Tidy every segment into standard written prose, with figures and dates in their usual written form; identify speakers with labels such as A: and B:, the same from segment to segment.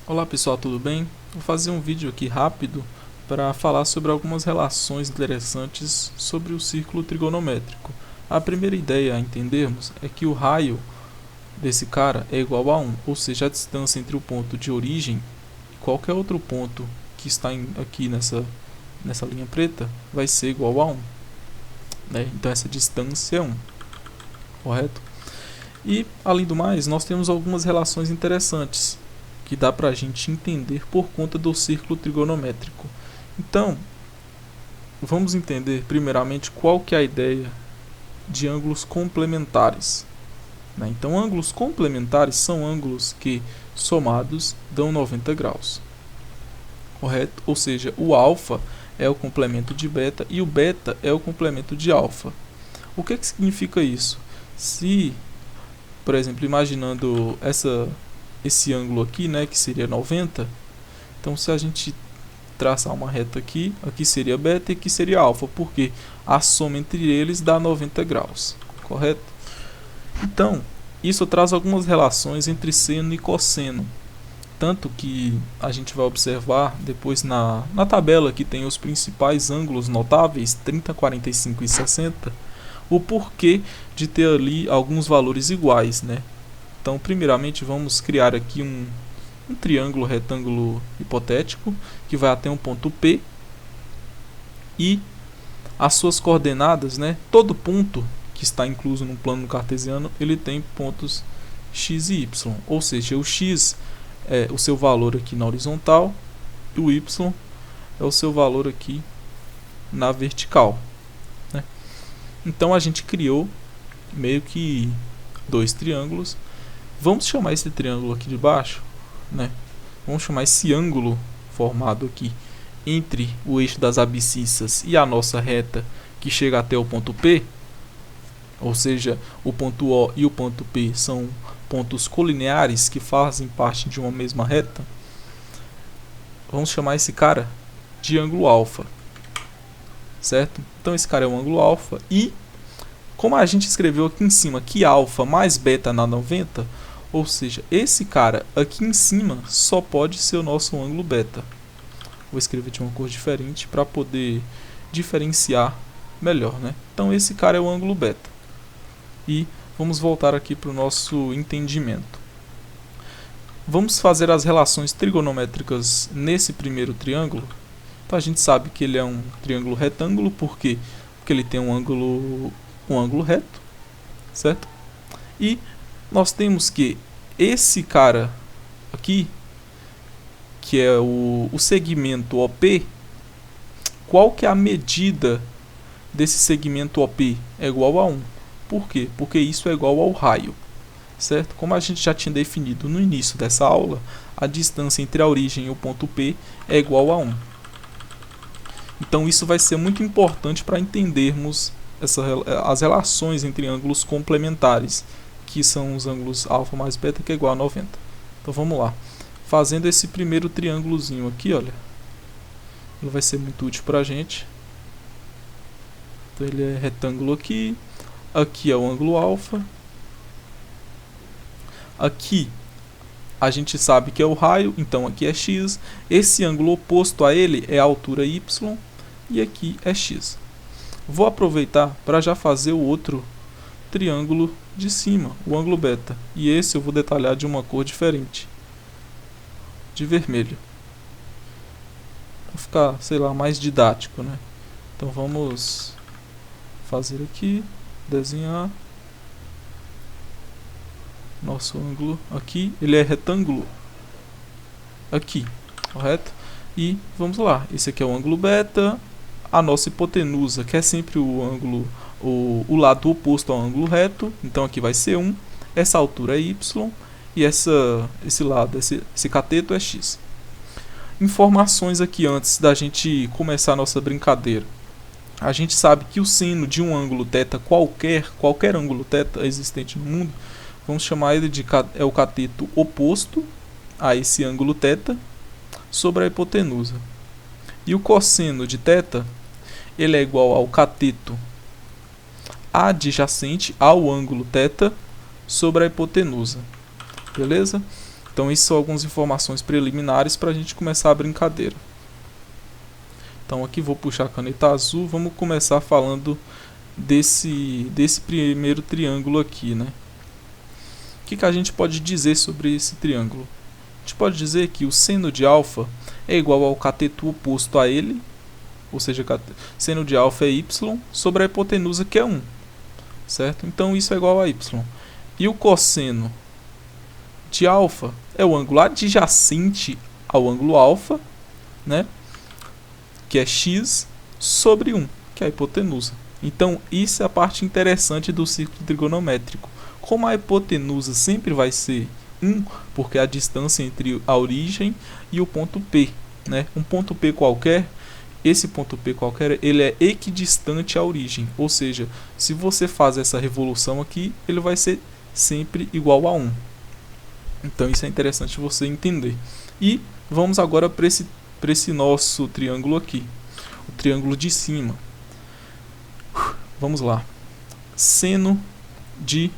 A: Olá pessoal, tudo bem? Vou fazer um vídeo aqui rápido para falar sobre algumas relações interessantes sobre o círculo trigonométrico. A primeira ideia a entendermos é que o raio desse cara é igual a 1, ou seja, a distância entre o ponto de origem e qualquer outro ponto que está aqui nessa linha preta vai ser igual a 1. Né? Então essa distância é 1, correto? E, além do mais, nós temos algumas relações interessantes que dá para a gente entender por conta do círculo trigonométrico. Então, vamos entender primeiramente qual que é a ideia de ângulos complementares. Né? Então, ângulos complementares são ângulos que, somados, dão 90 graus. Correto? Ou seja, o alfa é o complemento de beta e o beta é o complemento de alfa. O que significa isso? Se, por exemplo, imaginando esse ângulo aqui, né, que seria 90, então se a gente traçar uma reta aqui, aqui seria beta e aqui seria alfa, porque a soma entre eles dá 90 graus, correto? Então, isso traz algumas relações entre seno e cosseno, tanto que a gente vai observar depois na tabela que tem os principais ângulos notáveis, 30, 45 e 60, o porquê de ter ali alguns valores iguais, né? Então, primeiramente, vamos criar aqui um triângulo retângulo hipotético que vai até um ponto P e as suas coordenadas, né? Todo ponto que está incluso no plano cartesiano, ele tem pontos x e y, ou seja, o x é o seu valor aqui na horizontal e o y é o seu valor aqui na vertical, né? Então a gente criou meio que dois triângulos. Vamos chamar esse triângulo aqui de baixo, né? Vamos chamar esse ângulo formado aqui entre o eixo das abscissas e a nossa reta que chega até o ponto P, ou seja, o ponto O e o ponto P são pontos colineares que fazem parte de uma mesma reta. Vamos chamar esse cara de ângulo alfa, certo? Então esse cara é um ângulo alfa e, como a gente escreveu aqui em cima que alfa mais beta dá 90, ou seja, esse cara aqui em cima só pode ser o nosso ângulo beta. Vou escrever de uma cor diferente para poder diferenciar melhor, né? Então esse cara é o ângulo beta. E vamos voltar aqui para o nosso entendimento. Vamos fazer as relações trigonométricas nesse primeiro triângulo. Então a gente sabe que ele é um triângulo retângulo, por quê? Porque ele tem um ângulo reto, certo? E nós temos que esse cara aqui, que é o segmento OP, qual que é a medida desse segmento OP? É igual a 1. Por quê? Porque isso é igual ao raio, certo? Como a gente já tinha definido no início dessa aula, a distância entre a origem e o ponto P é igual a 1. Então isso vai ser muito importante para entendermos as relações entre ângulos complementares, que são os ângulos alfa mais beta, que é igual a 90. Então vamos lá. Fazendo esse primeiro triângulozinho aqui, olha, ele vai ser muito útil para a gente. Então ele é retângulo aqui, aqui é o ângulo alfa, aqui a gente sabe que é o raio, então aqui é x, esse ângulo oposto a ele é a altura y, e aqui é x. Vou aproveitar para já fazer o outro triângulo de cima, o ângulo beta, e esse eu vou detalhar de uma cor diferente, de vermelho, para ficar, sei lá, mais didático, né? Então vamos fazer aqui, desenhar nosso ângulo aqui, ele é retângulo aqui, correto? E vamos lá, esse aqui é o ângulo beta, a nossa hipotenusa, que é sempre o ângulo, o lado oposto ao ângulo reto, então aqui vai ser 1, essa altura é y, e esse lado, esse cateto é x. Informações aqui antes da gente começar a nossa brincadeira. A gente sabe que o seno de um ângulo θ qualquer ângulo θ existente no mundo, vamos chamar ele de o cateto oposto a esse ângulo θ sobre a hipotenusa. E o cosseno de θ, ele é igual ao cateto adjacente ao ângulo θ sobre a hipotenusa. Beleza? Então, essas são algumas informações preliminares para a gente começar a brincadeira. Então, aqui vou puxar a caneta azul. Vamos começar falando desse primeiro triângulo aqui, né? O que a gente pode dizer sobre esse triângulo? A gente pode dizer que o seno de alfa é igual ao cateto oposto a ele, ou seja, seno de alfa é y sobre a hipotenusa, que é 1, certo? Então isso é igual a y. E o cosseno de alfa é o ângulo adjacente ao ângulo alfa, né? Que é x sobre 1, que é a hipotenusa. Então isso é a parte interessante do círculo trigonométrico. Como a hipotenusa sempre vai ser 1, porque é a distância entre a origem e o ponto P, né? Um ponto P qualquer, esse ponto P qualquer, ele é equidistante à origem. Ou seja, se você faz essa revolução aqui, ele vai ser sempre igual a 1. Então isso é interessante você entender. E vamos agora para esse nosso triângulo aqui. O triângulo de cima. Vamos lá. Seno de...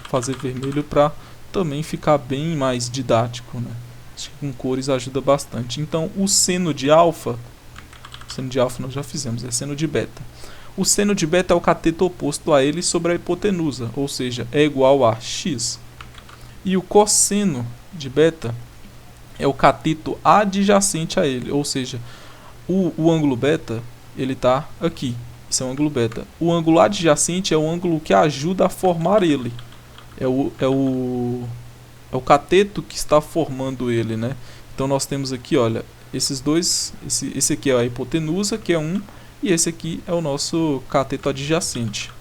A: fazer vermelho para também ficar bem mais didático, né? Acho que com cores ajuda bastante. Então, o seno de alfa nós já fizemos, é seno de beta. O seno de beta é o cateto oposto a ele sobre a hipotenusa, ou seja, é igual a x. E o cosseno de beta é o cateto adjacente a ele, ou seja, o ângulo beta, ele está aqui. Isso é o ângulo beta. O ângulo adjacente é o ângulo que ajuda a formar ele. É o cateto que está formando ele, né? Então nós temos aqui, olha, esses dois, esse aqui é a hipotenusa, que é 1, e esse aqui é o nosso cateto adjacente,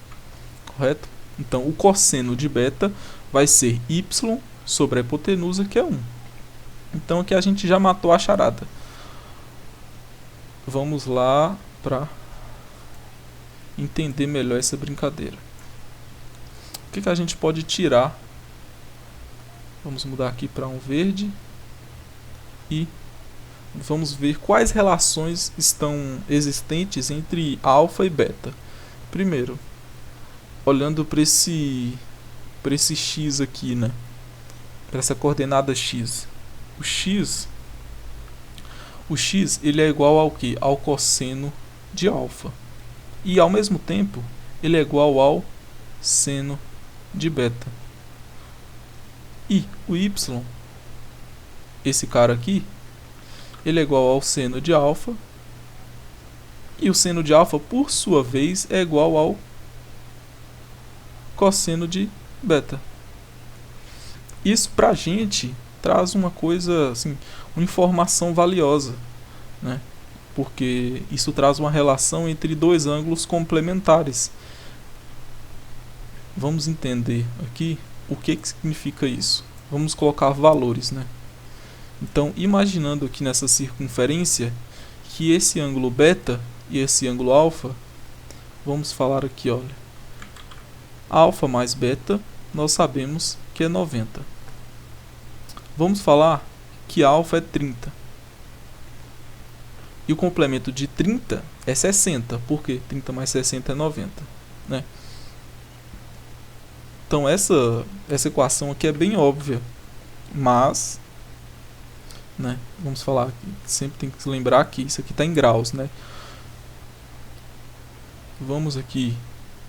A: correto? Então o cosseno de beta vai ser y sobre a hipotenusa, que é 1. Então aqui a gente já matou a charada. Vamos lá para entender melhor essa brincadeira. O que a gente pode tirar? Vamos mudar aqui para um verde e vamos ver quais relações estão existentes entre alfa e beta. Primeiro, olhando para esse x aqui, né? Para essa coordenada x. O x ele é igual ao que? Ao cosseno de alfa. E ao mesmo tempo, ele é igual ao seno de beta. E o y, esse cara aqui, ele é igual ao seno de alfa. E o seno de alfa, por sua vez, é igual ao cosseno de beta. Isso pra gente traz uma coisa, assim, uma informação valiosa, né? Porque isso traz uma relação entre dois ângulos complementares. Vamos entender aqui o que significa isso. Vamos colocar valores, né? Então, imaginando aqui nessa circunferência que esse ângulo beta e esse ângulo alfa, vamos falar aqui, olha, alfa mais beta, nós sabemos que é 90. Vamos falar que alfa é 30. E o complemento de 30 é 60, porque 30 mais 60 é 90, né? Então essa equação aqui é bem óbvia, mas, né, vamos falar aqui, sempre tem que se lembrar que isso aqui está em graus, né? Vamos aqui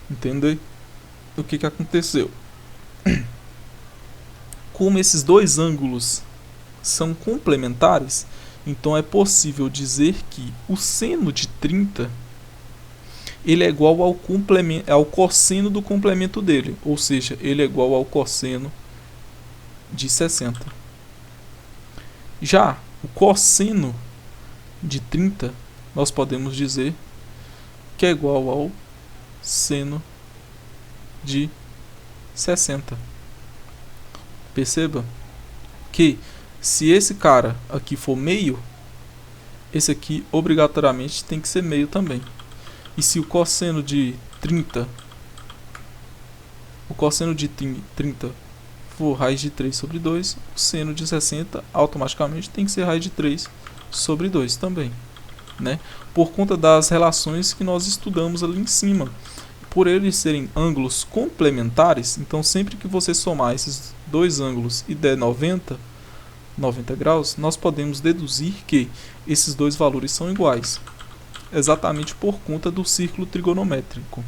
A: entender o que aconteceu. Como esses dois ângulos são complementares, então é possível dizer que o seno de 30 ele é igual ao cosseno do complemento dele, ou seja, ele é igual ao cosseno de 60. Já o cosseno de 30, nós podemos dizer que é igual ao seno de 60. Perceba que se esse cara aqui for meio, esse aqui obrigatoriamente tem que ser meio também. E se o cosseno de 30 for raiz de 3 sobre 2, o seno de 60 automaticamente tem que ser raiz de 3 sobre 2 também, né? Por conta das relações que nós estudamos ali em cima. Por eles serem ângulos complementares, então sempre que você somar esses dois ângulos e der 90, 90 graus, nós podemos deduzir que esses dois valores são iguais, exatamente por conta do círculo trigonométrico,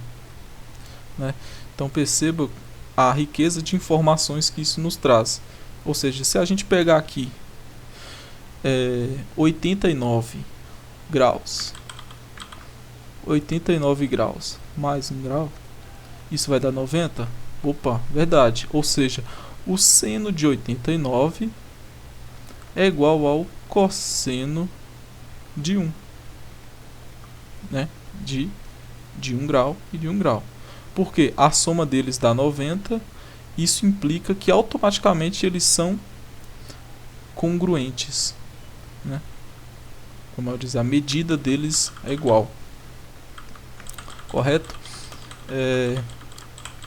A: né? Então perceba a riqueza de informações que isso nos traz. Ou seja, se a gente pegar aqui 89 graus, 89 graus mais 1 grau, isso vai dar 90? Opa, verdade. Ou seja, o seno de 89 é igual ao cosseno de 1, né? De 1 grau e de 1 grau. Porque a soma deles dá 90, isso implica que automaticamente eles são congruentes, né? Como eu disse, a medida deles é igual. Correto?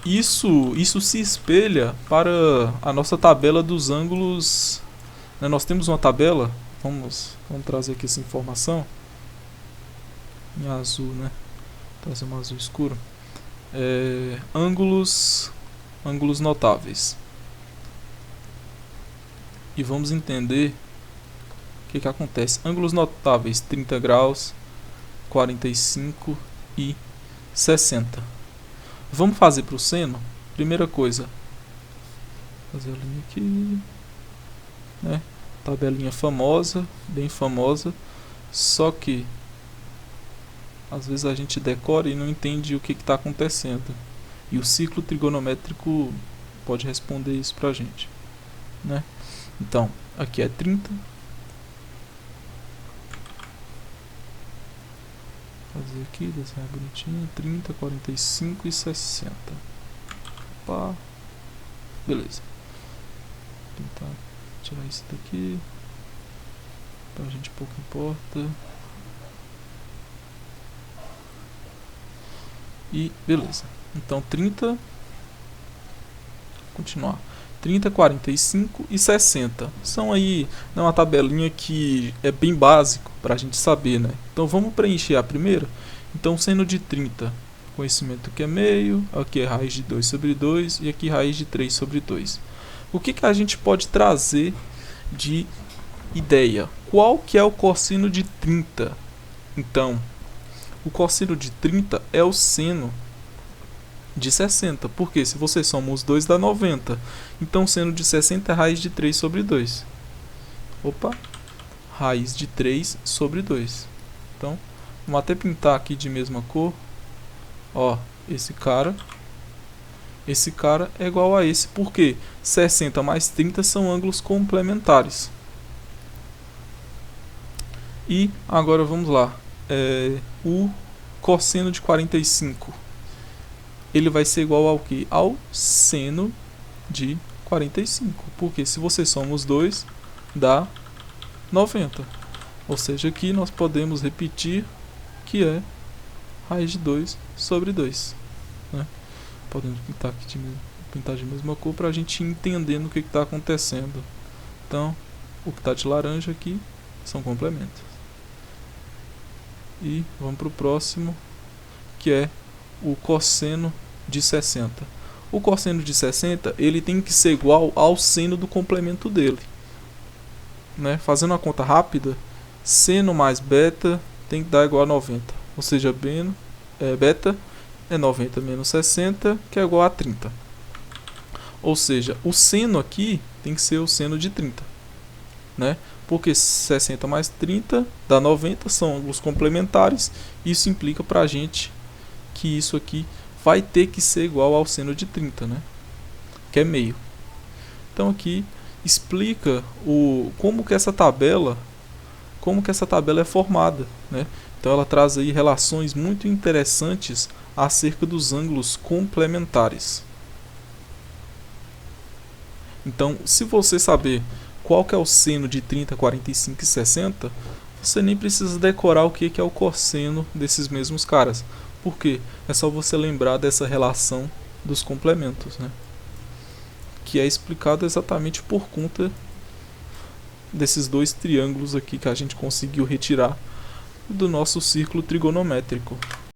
A: Isso se espelha para a nossa tabela dos ângulos, né? Nós temos uma tabela, vamos trazer aqui essa informação em azul, né? Trazer um azul escuro. Ângulos notáveis. E vamos entender o que acontece. Ângulos notáveis: 30 graus, 45 e 60. Vamos fazer para o seno? Primeira coisa, fazer a linha aqui, né? Tabelinha famosa, bem famosa, só que às vezes a gente decora e não entende o que está acontecendo. E o círculo trigonométrico pode responder isso pra gente, né? Então, aqui é 30. Fazer aqui, desenhar bonitinho. 30, 45 e 60. Opa. Beleza. Vou tentar tirar isso daqui. Pra gente pouco importa. E beleza. Então 30. Continuar. 30, 45 e 60. São aí, né, uma tabelinha que é bem básico para a gente saber, né? Então vamos preencher a primeira. Então seno de 30, conhecimento que é meio, aqui é raiz de 2 sobre 2 e aqui raiz de 3 sobre 2. O que a gente pode trazer de ideia? Qual que é o cosseno de 30? Então, o cosseno de 30 é o seno de 60, porque se você soma os dois dá 90. Então seno de 60 é raiz de 3 sobre 2. Opa, raiz de 3 sobre 2. Então, vamos até pintar aqui de mesma cor. Ó, esse cara é igual a esse, porque 60 mais 30 são ângulos complementares. E agora vamos lá. O cosseno de 45, ele vai ser igual ao que? Ao seno de 45, porque se você soma os dois dá 90. Ou seja, aqui nós podemos repetir que é raiz de 2 sobre 2, né? Podemos pintar aqui de mesma cor para a gente ir entendendo o que está acontecendo. Então, o que está de laranja aqui são complementos. E vamos para o próximo, que é o cosseno de 60. O cosseno de 60 ele tem que ser igual ao seno do complemento dele, né? Fazendo uma conta rápida, seno mais beta tem que dar igual a 90. Ou seja, beta é 90 menos 60, que é igual a 30. Ou seja, o seno aqui tem que ser o seno de 30, né? Porque 60 mais 30 dá 90, são ângulos complementares. Isso implica para a gente que isso aqui vai ter que ser igual ao seno de 30, né? Que é meio. Então aqui explica como que essa tabela é formada, né? Então ela traz aí relações muito interessantes acerca dos ângulos complementares. Então, se você saber qual que é o seno de 30, 45 e 60, você nem precisa decorar o que é o cosseno desses mesmos caras. Por quê? É só você lembrar dessa relação dos complementos, né? Que é explicado exatamente por conta desses dois triângulos aqui que a gente conseguiu retirar do nosso círculo trigonométrico.